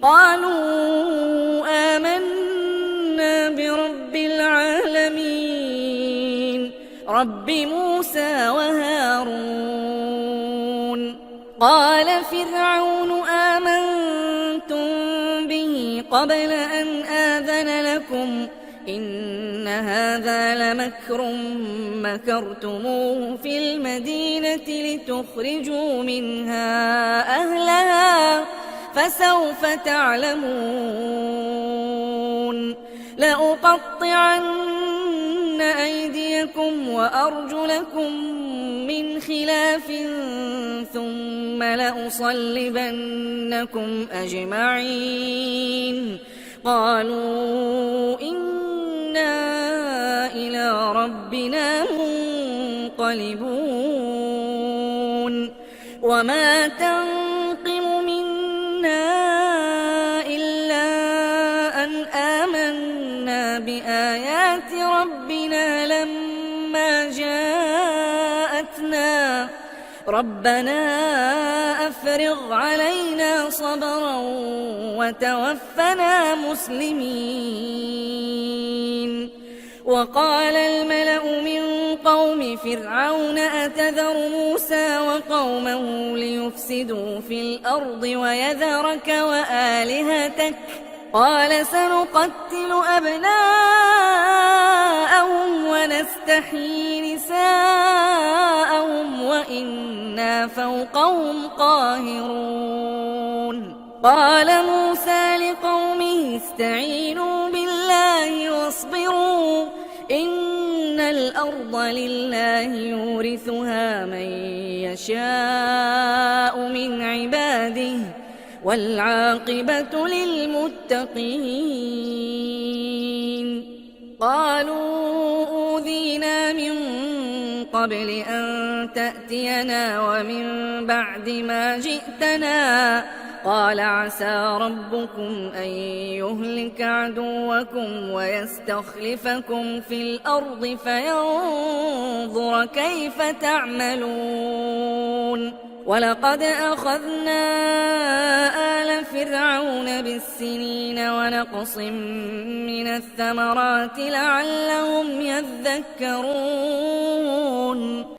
قالوا آمنا برب العالمين رب موسى وهارون. قال فرعون آمنتم به قبل أن آذن لكم إن هذا لمكر مكرتموه في المدينة لتخرجوا منها أهلها فسوف تعلمون. لأقطعن أيديكم وأرجلكم من خلاف ثم لأصلبنكم أجمعين. قالوا إنا إلى ربنا منقلبون. وما تنقم منا إلا أن آمنا بآيات ربنا لما جاءتنا ربنا أفرغ علينا صبرا وتوفنا مسلمين. وقال الملأ من قوم فرعون أتذر موسى وقومه ليفسدوا في الأرض ويذرك وآلهتك قال سنقتل أبناءهم ونستحيي نساءهم وإنا فوقهم قاهرون. قال موسى لقومه استعينوا بالله واصبروا إن الأرض لله يورثها من يشاء من عباده والعاقبة للمتقين. قالوا أوذينا من قبل أن تأتينا ومن بعد ما جئتنا قال عسى ربكم أن يهلك عدوكم ويستخلفكم في الأرض فينظر كيف تعملون. ولقد أخذنا آل فرعون بالسنين ونقص من الثمرات لعلهم يذكرون.